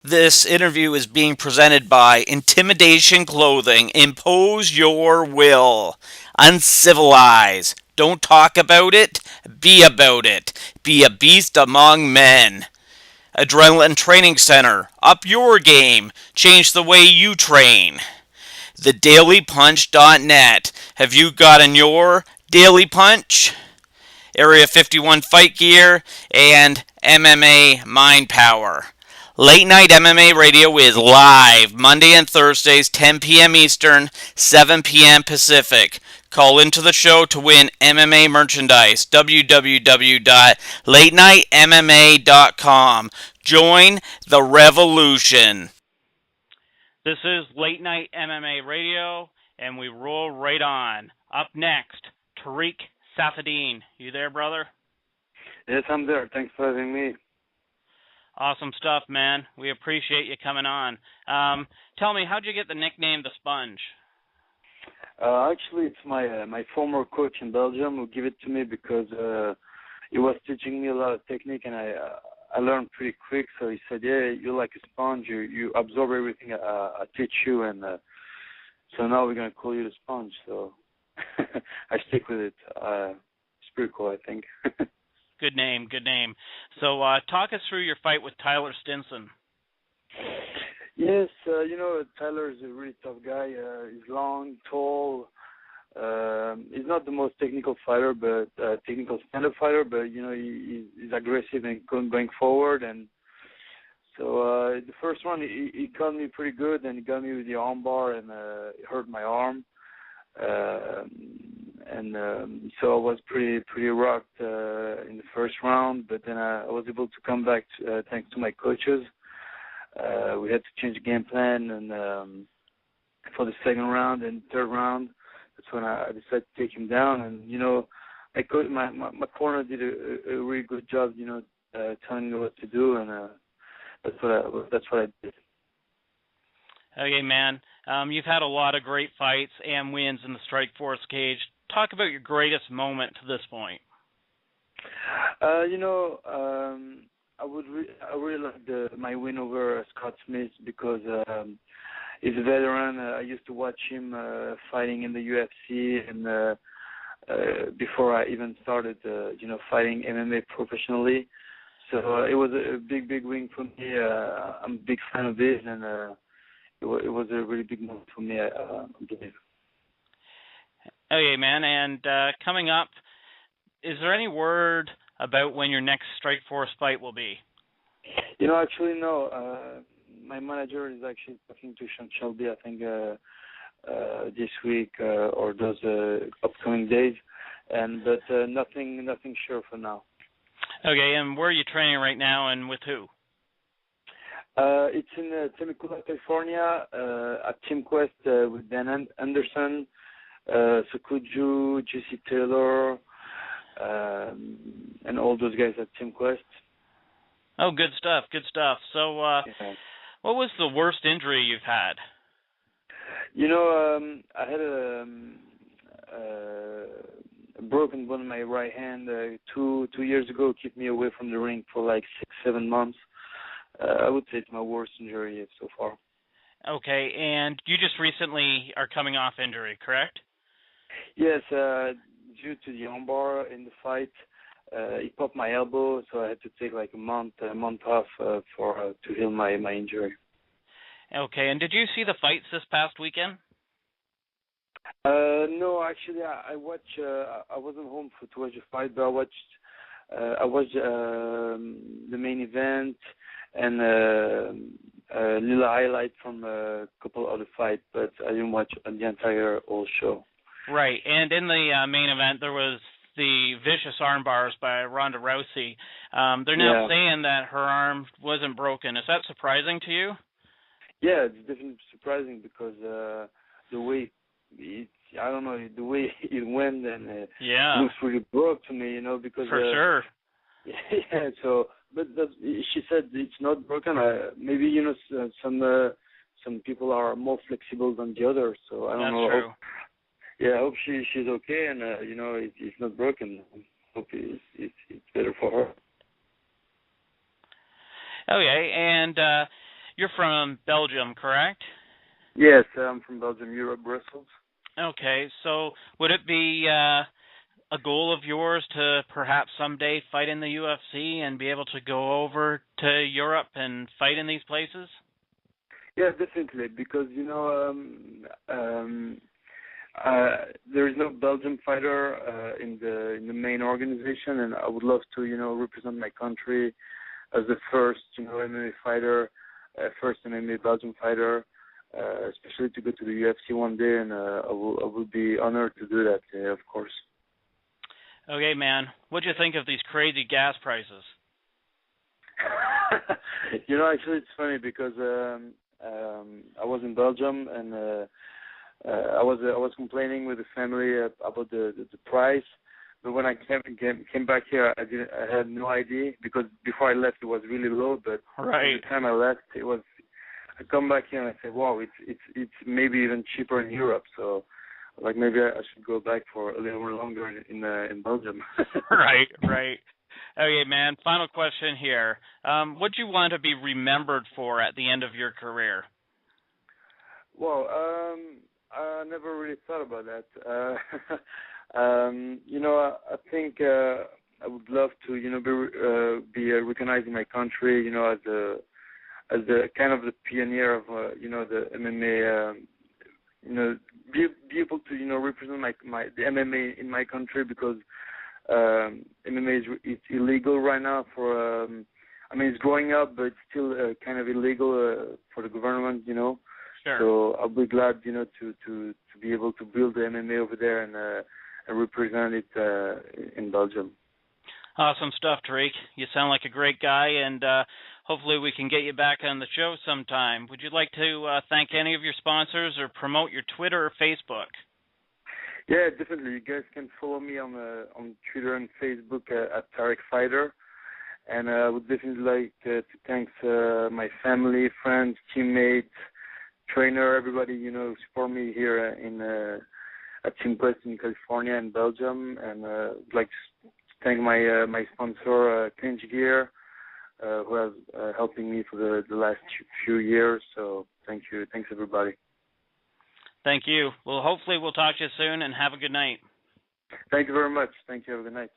This interview is being presented by Intimidation Clothing. Impose your will. Uncivilize. Don't talk about it. Be about it. Be a beast among men. Adrenaline Training Center. Up your game. Change the way you train. TheDailyPunch.net. Have you gotten your Daily Punch? Area 51 Fight Gear, and MMA Mind Power. Late Night MMA Radio is live Monday and Thursdays, 10 p.m. Eastern, 7 p.m. Pacific. Call into the show to win MMA merchandise. www.latenightmma.com. Join the revolution. This is Late Night MMA Radio, and we roll right on. Up next, Tarec Saffiedine. You there, brother? Yes, I'm there. Thanks for having me. Awesome stuff, man. We appreciate you coming on. Tell me, how'd you get the nickname The Sponge? Actually, it's my former coach in Belgium who gave it to me because he was teaching me a lot of technique, and I learned pretty quick. So he said, "Yeah, you're like a sponge. You absorb everything I teach you, and so now we're gonna call you the Sponge." So I stick with it. It's pretty cool, I think. Good name, good name. So talk us through your fight with Tyler Stinson. Yes, Tyler is a really tough guy. He's long, tall. He's not the most technical fighter, but technical stand-up fighter. But he's aggressive and going forward. And so the first one, he caught me pretty good, and he got me with the armbar, and it hurt my arm. So I was pretty rocked in the first round, but then I was able to come back thanks to my coaches. We had to change the game plan, and for the second round and third round, that's when I decided to take him down. And my coach, my corner did a really good job, telling me what to do, and that's what I did. Okay, man. You've had a lot of great fights and wins in the Strikeforce cage. Talk about your greatest moment to this point. I really like my win over Scott Smith because he's a veteran. I used to watch him fighting in the UFC, and before I even started, fighting MMA professionally. So it was a big win for me. I'm a big fan of this, and it was a really big moment for me, I believe. Okay, man. And coming up, is there any word about when your next Strikeforce fight will be? Actually, no. My manager is actually talking to Sean Shelby, I think, this week or those upcoming days, but nothing sure for now. Okay, and where are you training right now, and with who? It's in Temecula, California, at Team Quest with Dan Anderson, Sukuju, JC Taylor, and all those guys at Team Quest. Oh, good stuff, good stuff. So, what was the worst injury you've had? I had a broken bone in my right hand 2 years ago. Kept me away from the ring for like 6-7 months. I would say it's my worst injury so far. Okay, and you just recently are coming off injury, correct? Yes, due to the armbar in the fight, it popped my elbow, so I had to take like a month off to heal my injury. Okay, and did you see the fights this past weekend? No, actually, I watched. I wasn't home to watch the fight, but I watched the main event and a little highlight from a couple other fights, but I didn't watch the entire whole show. Right, and in the main event, there was the vicious arm bars by Ronda Rousey. They're now saying that her arm wasn't broken. Is that surprising to you? Yeah, it's definitely surprising because the way the way it went, and it looks really broke to me, because for sure. Yeah. So, but she said it's not broken. Maybe some people are more flexible than the others. So I don't know. That's true. I hope she's okay, and it's not broken. I hope it's better for her. Okay, and You're from Belgium, correct? Yes, I'm from Belgium, Europe, Brussels. Okay, so would it be a goal of yours to perhaps someday fight in the UFC and be able to go over to Europe and fight in these places? Yeah, definitely, because there is no Belgian fighter in the main organization, and I would love to represent my country as the first MMA fighter, first MMA Belgian fighter, especially to go to the UFC one day, and I will be honored to do that, of course. Okay, man. What'd you think of these crazy gas prices? Actually, it's funny because I was in Belgium, and I was complaining with the family about the price. But when I came back here, I had no idea, because before I left it was really low. But Right. By the time I left, it was. I come back here and I say, wow, it's maybe even cheaper in Europe. So, like, maybe I should go back for a little more longer in Belgium. Right. Okay, man. Final question here. What do you want to be remembered for at the end of your career? Well, I never really thought about that. I think I would love to, be recognized in my country, as the kind of the pioneer of, the MMA, be able to, represent the MMA in my country, because MMA it's illegal right now for, it's growing up, but it's still kind of illegal for the government, Sure. So I'll be glad, to be able to build the MMA over there and represent it in Belgium. Awesome stuff, Tarec. You sound like a great guy, and hopefully we can get you back on the show sometime. Would you like to thank any of your sponsors or promote your Twitter or Facebook? Yeah, definitely. You guys can follow me on Twitter and Facebook at Tarec Fighter. And I would definitely like to thank my family, friends, teammates, trainer, everybody, support me here at Team Quest in California and Belgium. And I'd like to thank my sponsor, Clinch Gear, who has helping me for the last few years. So thank you. Thanks, everybody. Thank you. Well, hopefully we'll talk to you soon, and have a good night. Thank you very much. Thank you. Have a good night.